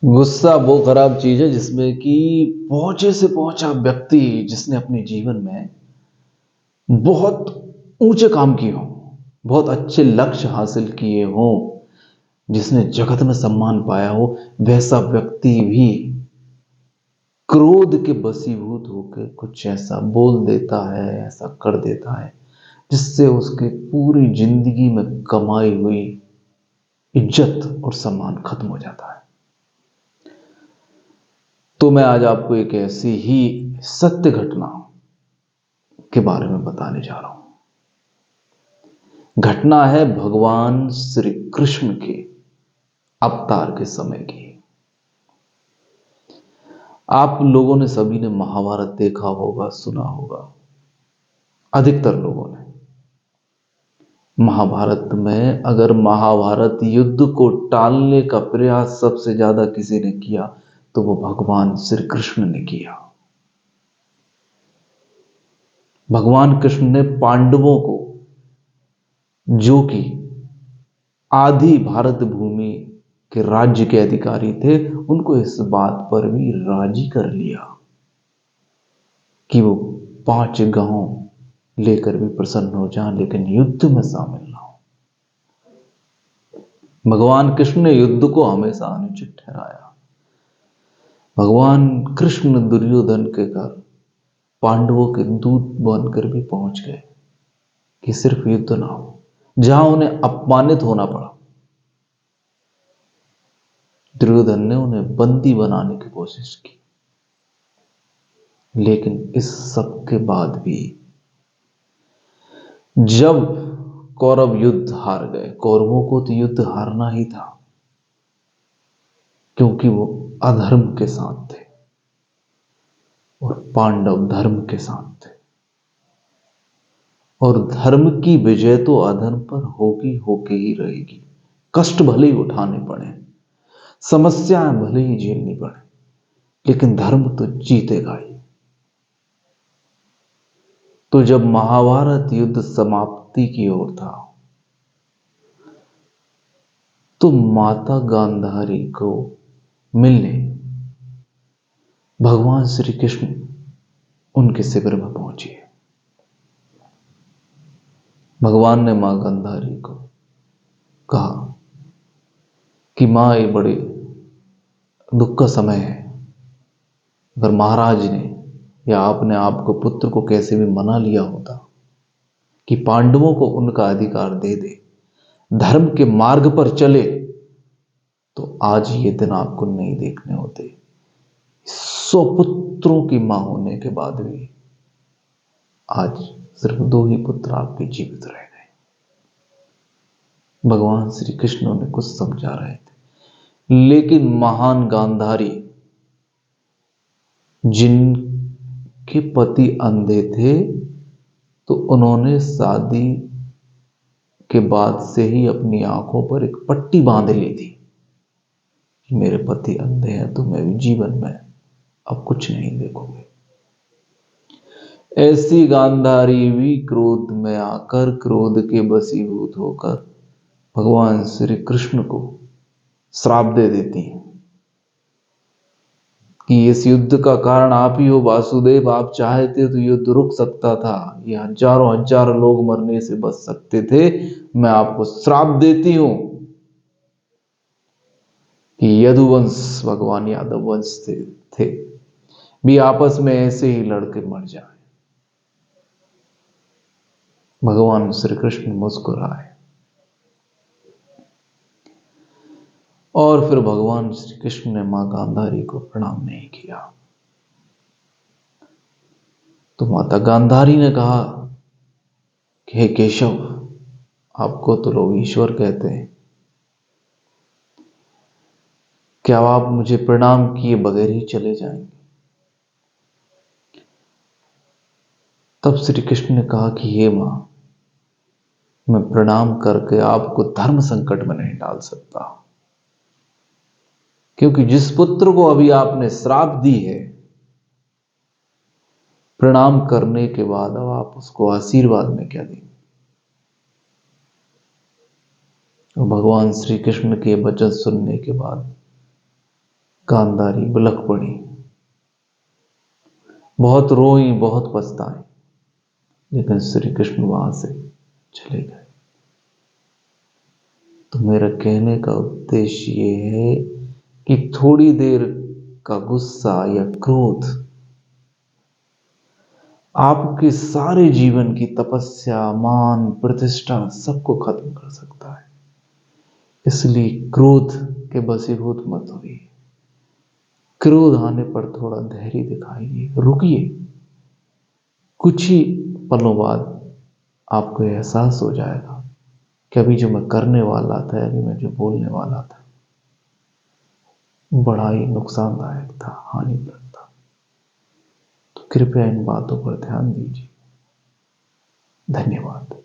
गुस्सा वो खराब चीज है जिसमें कि पहुंचे से पहुंचा व्यक्ति जिसने अपने जीवन में बहुत ऊंचे काम किए हों, बहुत अच्छे लक्ष्य हासिल किए हों, जिसने जगत में सम्मान पाया हो, वैसा व्यक्ति भी क्रोध के वशीभूत होकर कुछ ऐसा बोल देता है, ऐसा कर देता है जिससे उसकी पूरी जिंदगी में कमाई हुई इज्जत और सम्मान खत्म हो जाता है। तो मैं आज आपको एक ऐसी ही सत्य घटना के बारे में बताने जा रहा हूं। घटना है भगवान श्री कृष्ण के अवतार के समय की। आप लोगों ने सभी ने महाभारत देखा होगा, सुना होगा, अधिकतर लोगों ने। महाभारत में अगर महाभारत युद्ध को टालने का प्रयास सबसे ज्यादा किसी ने किया तो वो भगवान श्री कृष्ण ने किया। भगवान कृष्ण ने पांडवों को, जो कि आधी भारत भूमि के राज्य के अधिकारी थे, उनको इस बात पर भी राजी कर लिया कि वो 5 गांव लेकर भी प्रसन्न हो जाएं, लेकिन युद्ध में शामिल ना हो। भगवान कृष्ण ने युद्ध को हमेशा अनुचित ठहराया। भगवान कृष्ण दुर्योधन के घर पांडवों के दूत बनकर भी पहुंच गए कि सिर्फ युद्ध ना हो, जहां उन्हें अपमानित होना पड़ा। दुर्योधन ने उन्हें बंदी बनाने की कोशिश की, लेकिन इस सब के बाद भी जब कौरव युद्ध हार गए, कौरवों को तो युद्ध हारना ही था क्योंकि वो अधर्म के साथ थे और पांडव धर्म के साथ थे, और धर्म की विजय तो अधर्म पर होगी, होके ही रहेगी। कष्ट भले ही उठाने पड़े, समस्याएं भले ही झेलनी पड़े, लेकिन धर्म तो जीतेगा ही। तो जब महाभारत युद्ध समाप्ति की ओर था तो माता गांधारी को मिलने भगवान श्री कृष्ण उनके शिविर में पहुंचे। भगवान ने मां गांधारी को कहा कि मां, ये बड़े दुख का समय है। अगर महाराज ने या आपने आपको पुत्र को कैसे भी मना लिया होता कि पांडवों को उनका अधिकार दे दे, धर्म के मार्ग पर चले, तो आज ये दिन आपको नहीं देखने होते। 100 पुत्रों की मां होने के बाद भी आज सिर्फ 2 ही पुत्र आपके जीवित रह गए। भगवान श्री कृष्ण उन्हें कुछ समझा रहे थे, लेकिन महान गांधारी, जिनके पति अंधे थे, तो उन्होंने शादी के बाद से ही अपनी आंखों पर एक पट्टी बांध ली थी कि मेरे पति अंधे हैं तो मैं भी जीवन में अब कुछ नहीं देखूंगी। ऐसी गांधारी भी क्रोध में आकर, क्रोध के वशीभूत होकर भगवान श्री कृष्ण को श्राप दे देती हैं कि इस युद्ध का कारण आप ही हो वासुदेव। आप चाहते तो युद्ध रुक सकता था, ये हजारों हजार लोग मरने से बच सकते थे। मैं आपको श्राप देती हूं कि यदुवंश, भगवान यादव वंश थे भी आपस में ऐसे ही लड़के मर जाए। भगवान श्री कृष्ण मुस्कुराए और फिर भगवान श्री कृष्ण ने मां गांधारी को प्रणाम नहीं किया। तो माता गांधारी ने कहा कि हे केशव, आपको तो लोग ईश्वर कहते हैं, क्या आप मुझे प्रणाम किए बगैर ही चले जाएंगे? तब श्री कृष्ण ने कहा कि हे मां, मैं प्रणाम करके आपको धर्म संकट में नहीं डाल सकता, क्योंकि जिस पुत्र को अभी आपने श्राप दी है, प्रणाम करने के बाद अब आप उसको आशीर्वाद में क्या देंगे? और भगवान श्री कृष्ण के वचन सुनने के बाद गांधारी बिलख पड़ी, बहुत रोई, बहुत पछताई, लेकिन श्री कृष्ण वहां से चले गए। तो मेरा कहने का उद्देश्य ये है कि थोड़ी देर का गुस्सा या क्रोध आपके सारे जीवन की तपस्या, मान, प्रतिष्ठा सबको खत्म कर सकता है। इसलिए क्रोध के वशीभूत मत होइए। क्रोध आने पर थोड़ा धैर्य दिखाइए, रुकिए। कुछ ही पलों बाद आपको एहसास हो जाएगा कि अभी जो मैं करने वाला था, अभी मैं जो बोलने वाला था, बड़ा ही नुकसानदायक था, हानिप्रद था। तो कृपया इन बातों पर ध्यान दीजिए। धन्यवाद।